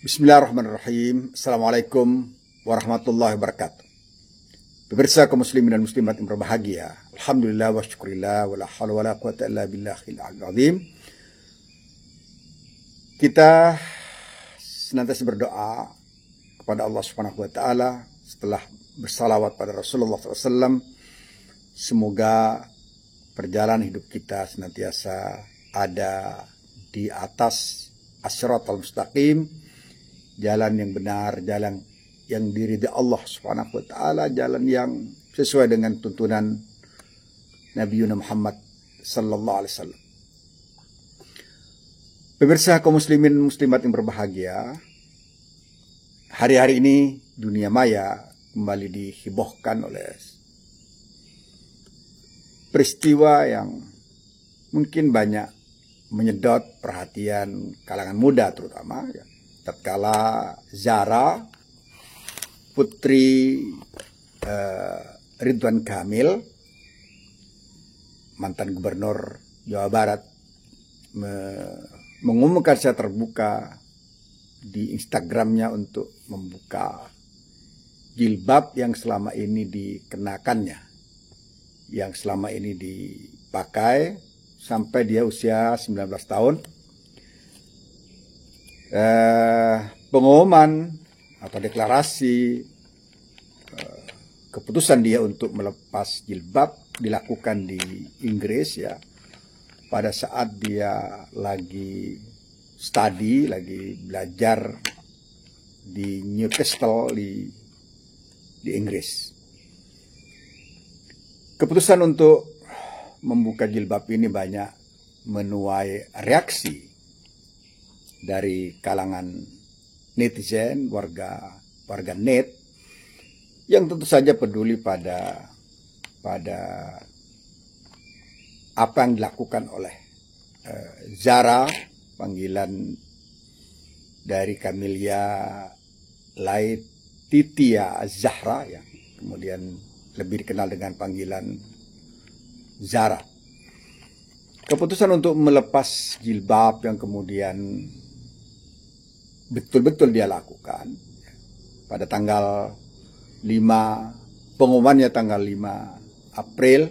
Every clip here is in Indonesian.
Bismillahirrahmanirrahim. Assalamualaikum warahmatullahi wabarakatuh. Pemirsa kaum muslimin dan muslimat yang berbahagia, alhamdulillah wa syukurillah wa la haula wa la quwata illa billahil azim. Kita senantiasa berdoa kepada Allah Subhanahu wa taala setelah bersalawat pada Rasulullah SAW. Semoga perjalanan hidup kita senantiasa ada di atas as-siratal mustaqim, jalan yang benar, jalan yang diridai Allah Subhanahu wa taala, jalan yang sesuai dengan tuntunan Nabi Muhammad sallallahu alaihi wasallam. Pemirsa kaum muslimin muslimat yang berbahagia, hari-hari ini dunia maya kembali dihebohkan oleh peristiwa yang mungkin banyak menyedot perhatian kalangan muda terutama, ya. Tatkala Zara, putri Ridwan Kamil, mantan gubernur Jawa Barat, mengumumkan secara terbuka di Instagramnya untuk membuka jilbab yang selama ini dikenakannya, yang selama ini dipakai sampai dia usia 19 tahun. Pengumuman atau deklarasi keputusan dia untuk melepas jilbab dilakukan di Inggris, ya, pada saat dia lagi study, lagi belajar di Newcastle di Inggris. Keputusan untuk membuka jilbab ini banyak menuai reaksi dari kalangan netizen, warga net, yang tentu saja peduli pada apa yang dilakukan oleh Zara, panggilan dari Camelia Laetitia Zahra, yang kemudian lebih dikenal dengan panggilan Zara. Keputusan untuk melepas jilbab yang kemudian betul-betul dia lakukan pada tanggal 5, pengumumannya tanggal 5 April,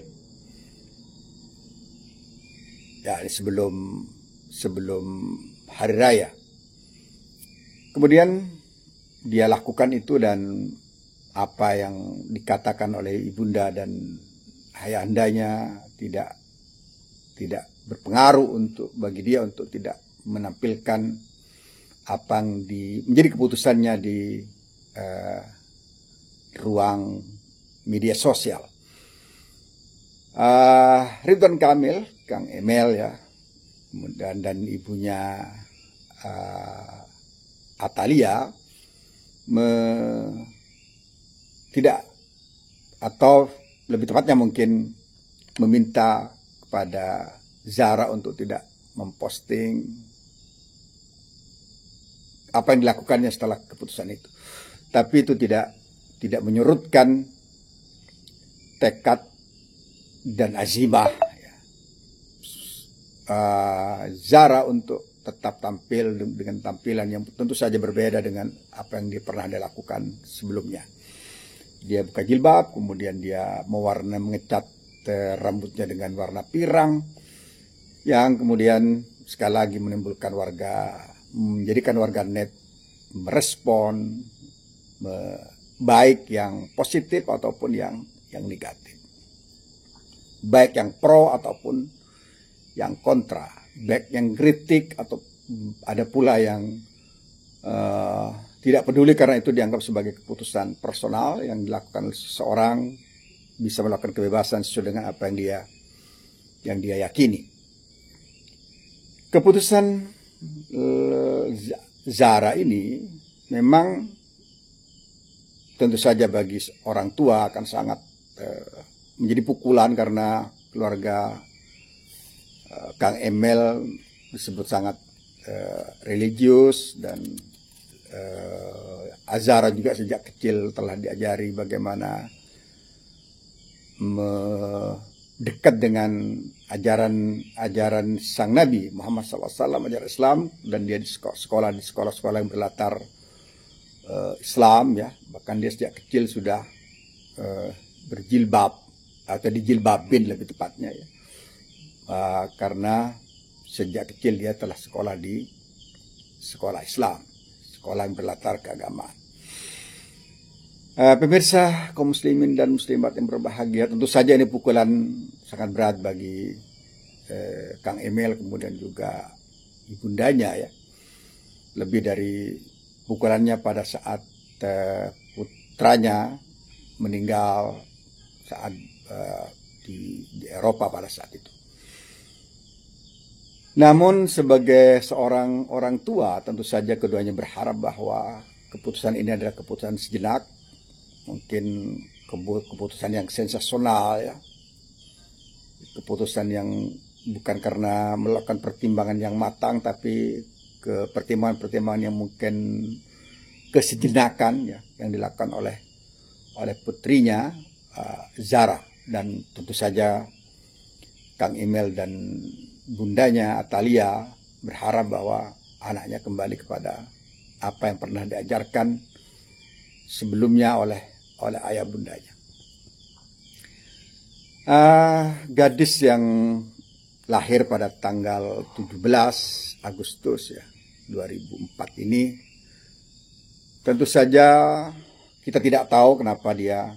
ya, sebelum hari raya. Kemudian dia lakukan itu, dan apa yang dikatakan oleh ibunda dan ayahndanya tidak berpengaruh bagi dia untuk tidak menampilkan apa yang menjadi keputusannya di ruang media sosial. Ridwan Kamil, Kang Emil, ya, dan ibunya Atalia tidak, atau lebih tepatnya mungkin meminta kepada Zara untuk tidak memposting apa yang dilakukannya setelah keputusan itu. Tapi itu tidak menyurutkan tekad dan azimah, ya, Zara untuk tetap tampil dengan tampilan yang tentu saja berbeda dengan apa yang dia pernah dilakukan sebelumnya. Dia buka jilbab, kemudian dia mengecat rambutnya dengan warna pirang, yang kemudian sekali lagi menjadikan warga net merespon baik yang positif ataupun yang negatif, baik yang pro ataupun yang kontra, baik yang kritik atau ada pula yang tidak peduli karena itu dianggap sebagai keputusan personal yang dilakukan oleh seseorang, bisa melakukan kebebasan sesuai dengan apa yang dia yakini. Keputusan Zara ini memang tentu saja bagi orang tua akan sangat menjadi pukulan, karena keluarga Kang Emil disebut sangat religius, dan Zara juga sejak kecil telah diajari bagaimana dekat dengan ajaran sang Nabi Muhammad SAW, ajaran Islam, dan dia di sekolah-sekolah yang berlatar Islam ya. Bahkan dia sejak kecil sudah berjilbab atau dijilbabin lebih tepatnya ya. Karena sejak kecil dia telah sekolah di sekolah Islam, sekolah yang berlatar keagamaan. Pemirsa kaum muslimin dan muslimat yang berbahagia, tentu saja ini pukulan sangat berat bagi Kang Emil, kemudian juga ibundanya ya. Lebih dari pukulannya pada saat putranya meninggal saat di Eropa pada saat itu. Namun sebagai seorang orang tua, tentu saja keduanya berharap bahwa keputusan ini adalah keputusan sejenak. Mungkin keputusan yang sensasional ya, keputusan yang bukan karena melakukan pertimbangan yang matang, tapi ke pertimbangan-pertimbangan yang mungkin kesejenakan ya, yang dilakukan oleh putrinya Zara. Dan tentu saja Kang Emil dan bundanya Atalia berharap bahwa anaknya kembali kepada apa yang pernah diajarkan sebelumnya oleh ayah bundanya. Gadis yang lahir pada tanggal 17 Agustus ya 2004 ini, tentu saja kita tidak tahu kenapa dia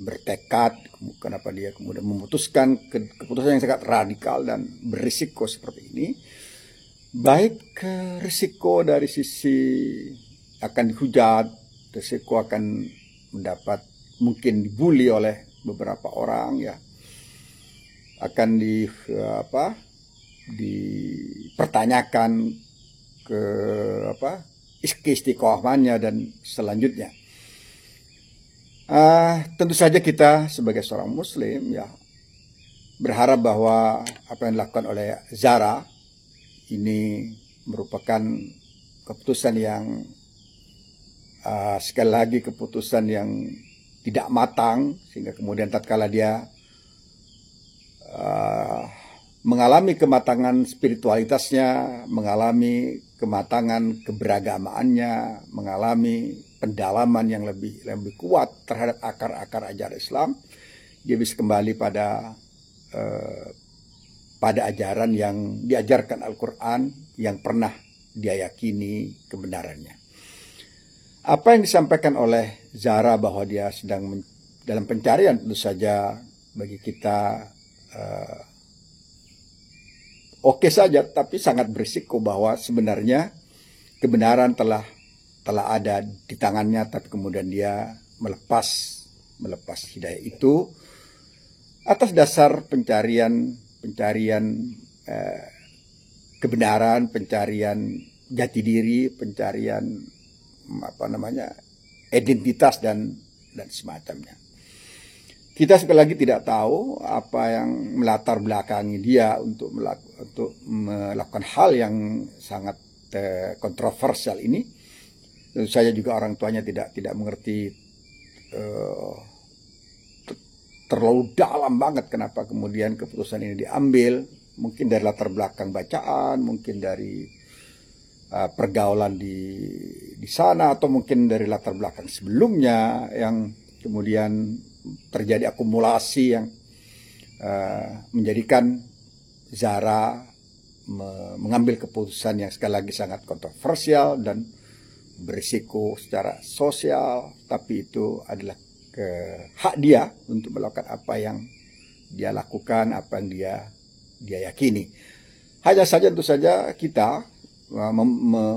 bertekad, kenapa dia kemudian memutuskan keputusan yang sangat radikal dan berisiko seperti ini. Baik risiko dari sisi akan dihujat, risiko akan mendapat mungkin dibully oleh beberapa orang ya, akan dipertanyakan keistiqomahannya dan selanjutnya. Tentu saja kita sebagai seorang muslim ya berharap bahwa apa yang dilakukan oleh Zara ini merupakan keputusan yang sekali lagi keputusan yang tidak matang, sehingga kemudian tatkala dia mengalami kematangan spiritualitasnya, mengalami kematangan keberagamaannya, mengalami pendalaman yang lebih kuat terhadap akar-akar ajaran Islam, dia bisa kembali pada ajaran yang diajarkan Al-Quran yang pernah dia yakini kebenarannya. Apa yang disampaikan oleh Zara bahwa dia sedang dalam pencarian, tentu saja bagi kita oke saja, tapi sangat berisiko bahwa sebenarnya kebenaran telah ada di tangannya, tapi kemudian dia melepas hidayah itu atas dasar pencarian kebenaran, pencarian jati diri, pencarian identitas dan semacamnya. Kita sekali lagi tidak tahu apa yang melatar belakangi dia untuk melakukan hal yang sangat kontroversial ini. Tentu saja juga orang tuanya tidak mengerti terlalu dalam banget kenapa kemudian keputusan ini diambil. Mungkin dari latar belakang bacaan, mungkin dari pergaulan di sana, atau mungkin dari latar belakang sebelumnya yang kemudian terjadi akumulasi yang menjadikan Zara mengambil keputusan yang sekali lagi sangat kontroversial dan berisiko secara sosial, tapi itu adalah hak dia untuk melakukan apa yang dia lakukan, apa yang dia yakini. Hanya saja tentu saja kita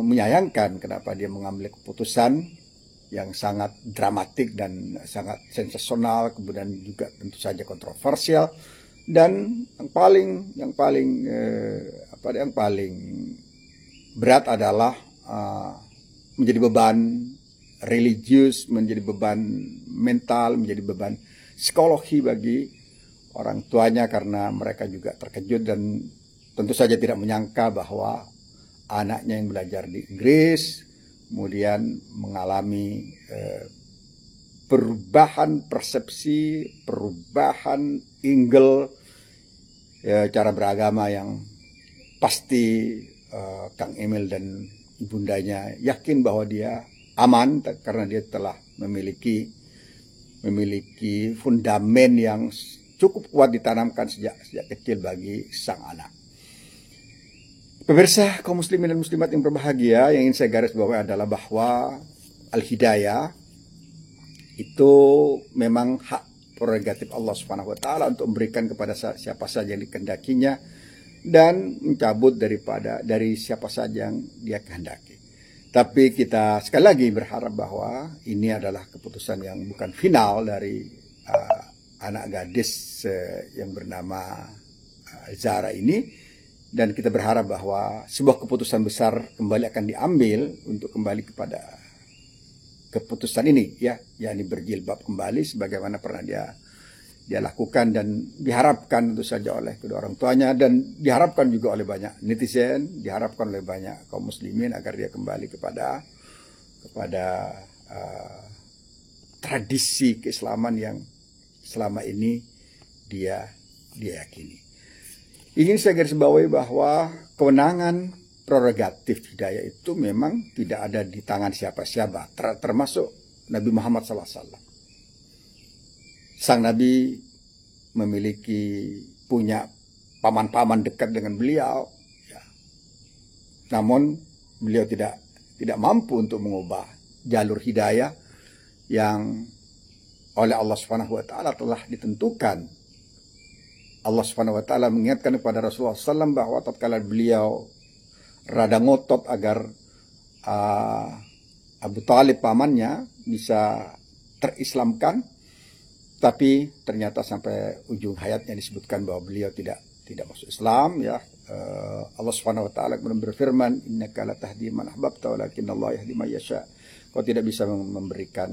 menyayangkan kenapa dia mengambil keputusan yang sangat dramatik dan sangat sensasional, kemudian juga tentu saja kontroversial, dan yang paling berat adalah menjadi beban religius, menjadi beban mental, menjadi beban psikologi bagi orang tuanya, karena mereka juga terkejut dan tentu saja tidak menyangka bahwa anaknya yang belajar di Inggris kemudian mengalami perubahan persepsi, perubahan angle cara beragama yang pasti Kang Emil dan ibundanya yakin bahwa dia aman karena dia telah memiliki fundamen yang cukup kuat ditanamkan sejak kecil bagi sang anak. Pemirsa kaum muslimin dan muslimat yang berbahagia, yang ingin saya garis bawahi adalah bahwa al-hidayah itu memang hak prerogatif Allah Subhanahu wa taala untuk memberikan kepada siapa saja yang dikehendakinya dan mencabut dari siapa saja yang dia kehendaki. Tapi kita sekali lagi berharap bahwa ini adalah keputusan yang bukan final dari anak gadis yang bernama Zahra ini. Dan kita berharap bahwa sebuah keputusan besar kembali akan diambil untuk kembali kepada keputusan ini, ya, yakni berjilbab kembali sebagaimana pernah dia lakukan, dan diharapkan tentu saja oleh kedua orang tuanya, dan diharapkan juga oleh banyak netizen, diharapkan oleh banyak kaum muslimin agar dia kembali kepada tradisi keislaman yang selama ini dia yakini. Ingin saya garis bawahi bahwa kewenangan prerogatif hidayah itu memang tidak ada di tangan siapa-siapa, termasuk Nabi Muhammad SAW. Sang Nabi punya paman-paman dekat dengan beliau, ya. Namun beliau tidak mampu untuk mengubah jalur hidayah yang oleh Allah Subhanahu wa taala telah ditentukan. Allah Subhanahu wa taala mengingatkan kepada Rasulullah SAW bahwa tatkala beliau rada ngotot agar Abu Talib pamannya bisa terislamkan, tapi ternyata sampai ujung hayatnya disebutkan bahwa beliau tidak masuk Islam, ya. Allah Subhanahu wa taala kemudian berfirman, innaka la tahdi man ahbabta walakinnallaha yahdi man yasha. Kau tidak bisa memberikan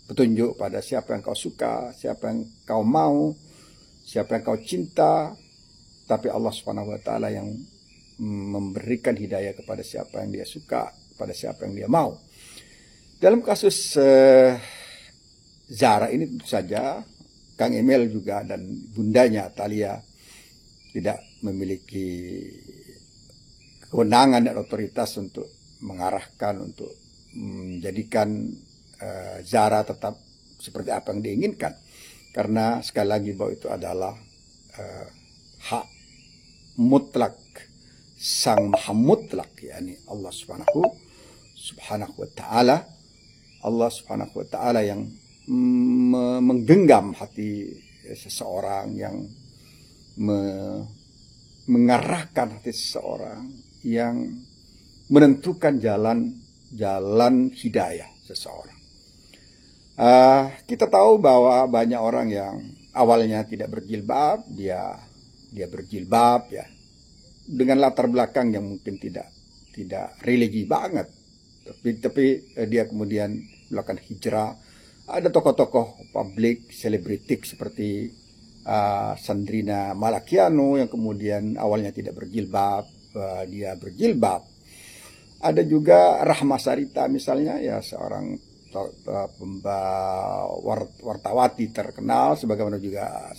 petunjuk pada siapa yang kau suka, siapa yang kau mau, siapa yang kau cinta, tapi Allah Subhanahu wa taala yang memberikan hidayah kepada siapa yang dia suka, kepada siapa yang dia mau. Dalam kasus Zahra ini tentu saja Kang Emil juga dan bundanya Thalia tidak memiliki kewenangan dan otoritas untuk mengarahkan, untuk menjadikan Zahra tetap seperti apa yang diinginkan. Karena sekali lagi bahwa itu adalah hak mutlak sang maha mutlak, yakni Allah Subhanahu wa taala. Allah Subhanahu wa taala yang menggenggam hati seseorang, yang mengarahkan hati seseorang, yang menentukan jalan hidayah seseorang. Kita tahu bahwa banyak orang yang awalnya tidak berjilbab, dia berjilbab, ya, dengan latar belakang yang mungkin tidak religi banget, tapi dia kemudian melakukan hijrah. Ada tokoh-tokoh publik, selebritik seperti Sandrina Malakiano yang kemudian awalnya tidak berjilbab, dia berjilbab. Ada juga Rahma Sarita misalnya, ya, seorang wartawati terkenal, sebagaimana juga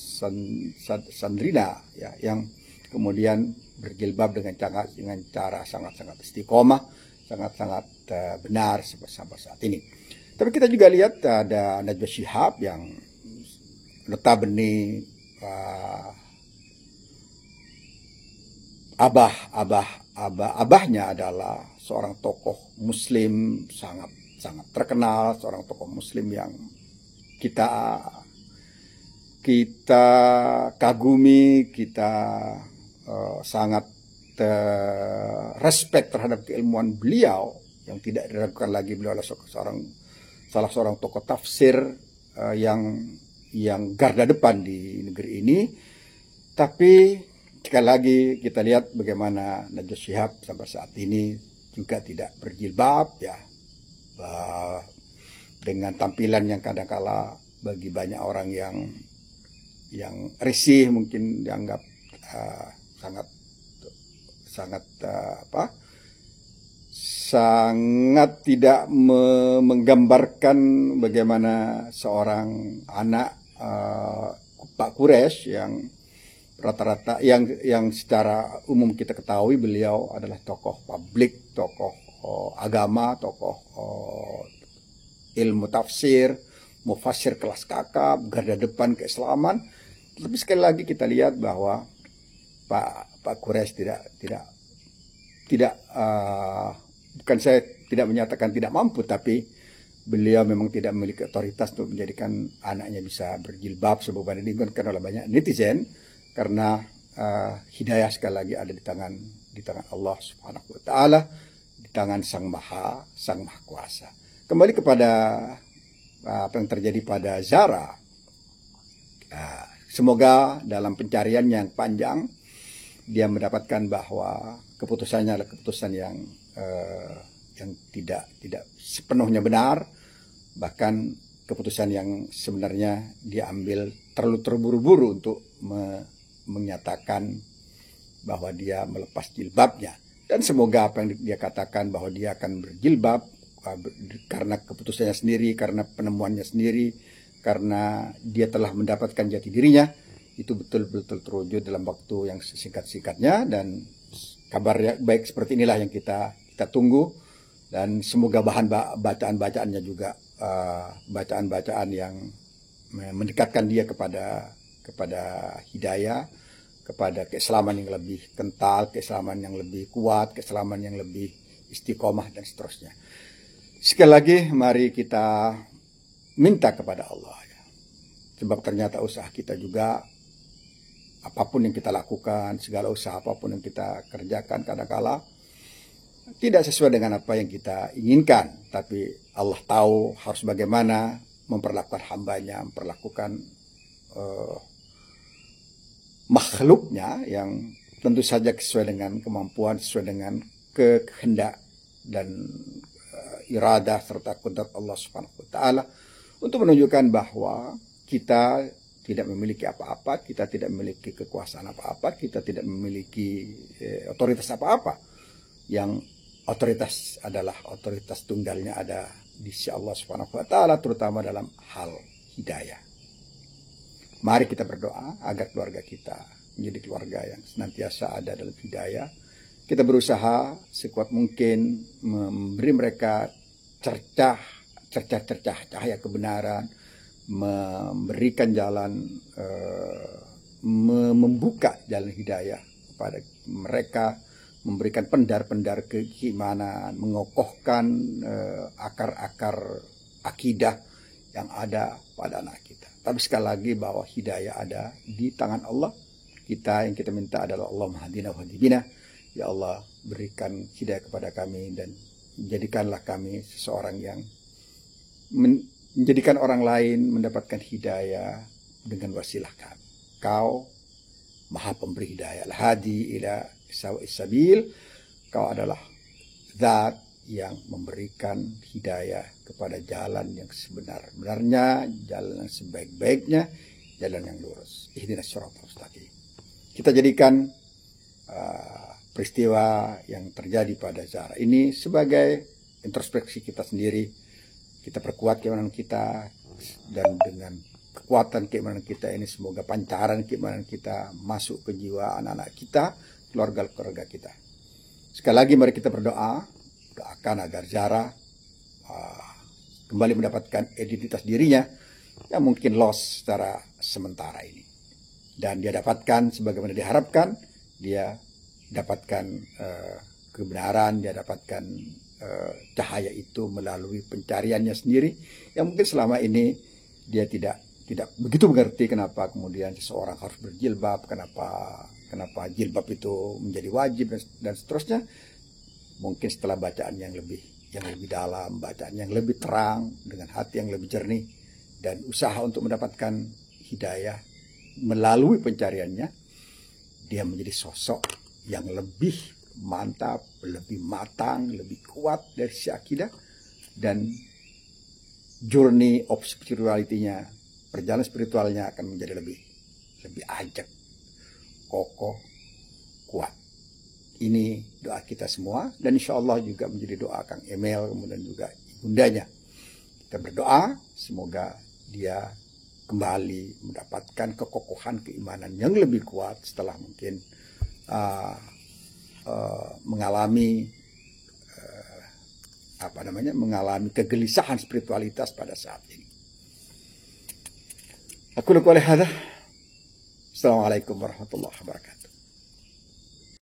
Sandrina, ya, yang kemudian berjilbab dengan cara sangat-sangat istiqomah, sangat-sangat benar sampai saat ini. Tapi kita juga lihat ada Najwa Shihab yang notabene abahnya adalah seorang tokoh muslim sangat terkenal, seorang tokoh muslim yang kita kagumi, kita sangat respect terhadap keilmuan beliau, yang tidak diragukan lagi. Beliau adalah salah seorang tokoh tafsir yang garda depan di negeri ini. Tapi sekali lagi kita lihat bagaimana Najwa Shihab sampai saat ini juga tidak berjilbab, ya, dengan tampilan yang kadangkala bagi banyak orang yang risih mungkin dianggap sangat tidak menggambarkan bagaimana seorang anak Pak Quraisy yang rata-rata yang secara umum kita ketahui beliau adalah tokoh publik, tokoh agama, tokoh ilmu tafsir, mufassir kelas kakap, garda depan keislaman. Tapi sekali lagi kita lihat bahwa Pak Quraisy tidak bukan saya tidak menyatakan tidak mampu, tapi beliau memang tidak memiliki otoritas untuk menjadikan anaknya bisa berjilbab sebagaimana diinginkan oleh banyak netizen, karena hidayah sekali lagi ada di tangan Allah Subhanahu wa taala, di tangan Sang Maha Kuasa. Kembali kepada apa yang terjadi pada Zara. Semoga dalam pencarian yang panjang dia mendapatkan bahwa keputusannya adalah keputusan yang tidak sepenuhnya benar, bahkan keputusan yang sebenarnya dia ambil terlalu terburu-buru untuk menyatakan bahwa dia melepas jilbabnya. Dan semoga apa yang dia katakan bahwa dia akan berjilbab karena keputusannya sendiri, karena penemuannya sendiri, karena dia telah mendapatkan jati dirinya, itu betul-betul terwujud dalam waktu yang sesingkat-singkatnya. Dan kabar baik seperti inilah yang kita tunggu, dan semoga bacaan-bacaannya juga bacaan-bacaan yang mendekatkan dia kepada hidayah, kepada keislaman yang lebih kental, keislaman yang lebih kuat, keislaman yang lebih istiqomah dan seterusnya. Sekali lagi mari kita minta kepada Allah ya. Sebab ternyata usaha kita juga, apapun yang kita lakukan, segala usaha apapun yang kita kerjakan kadangkala tidak sesuai dengan apa yang kita inginkan. Tapi Allah tahu harus bagaimana memperlakukan hambanya, memperlakukan makhluknya yang tentu saja sesuai dengan kemampuan, sesuai dengan kehendak dan iradah serta kudrat Allah Subhanahu wa taala, untuk menunjukkan bahwa kita tidak memiliki apa-apa, kita tidak memiliki kekuasaan apa-apa, kita tidak memiliki otoritas apa-apa. Yang otoritas adalah otoritas tunggalnya ada di sisi Allah Subhanahu wa taala, terutama dalam hal hidayah. Mari kita berdoa agar keluarga kita menjadi keluarga yang senantiasa ada dalam hidayah. Kita berusaha sekuat mungkin memberi mereka cercah cahaya kebenaran, memberikan jalan, membuka jalan hidayah kepada mereka, memberikan pendar-pendar keimanan, mengokohkan akar-akar akidah yang ada pada anak kita. Tapi sekali lagi bahwa hidayah ada di tangan Allah. Yang kita minta adalah Allahumma hadina wa hadibina. Ya Allah, berikan hidayah kepada kami dan jadikanlah kami seseorang yang menjadikan orang lain mendapatkan hidayah dengan wasilah kami. Kau Maha Pemberi hidayah, al-hadi ila sawa'is sabil. Kau adalah zat yang memberikan hidayah kepada jalan yang sebenar-benarnya, jalan yang sebaik-baiknya, jalan yang lurus. Ihdinas siratal mustaqim. Kita jadikan peristiwa yang terjadi pada Zara ini sebagai introspeksi kita sendiri. Kita perkuat keimanan kita, dan dengan kekuatan keimanan kita ini semoga pancaran keimanan kita masuk ke jiwa anak-anak kita, keluarga-keluarga kita. Sekali lagi mari kita berdoa agar Zara kembali mendapatkan identitas dirinya yang mungkin lost secara sementara ini, dan dia dapatkan sebagaimana diharapkan. Dia dapatkan kebenaran, dia dapatkan cahaya itu melalui pencariannya sendiri, yang mungkin selama ini dia tidak begitu mengerti kenapa kemudian seseorang harus berjilbab, kenapa jilbab itu menjadi wajib dan seterusnya. Mungkin setelah bacaan yang lebih dalam, bacaan yang lebih terang, dengan hati yang lebih jernih, dan usaha untuk mendapatkan hidayah melalui pencariannya, dia menjadi sosok yang lebih mantap, lebih matang, lebih kuat dari sisi akidah, dan journey of spirituality-nya, perjalanan spiritualnya akan menjadi lebih ajak, kokoh, kuat. Ini doa kita semua, dan insya Allah juga menjadi doa Kang Emil, kemudian juga ibundanya. Kita berdoa semoga dia kembali mendapatkan kekokohan keimanan yang lebih kuat setelah mungkin mengalami mengalami kegelisahan spiritualitas pada saat ini. Aku lakukan hadza. Assalamualaikum warahmatullahi wabarakatuh.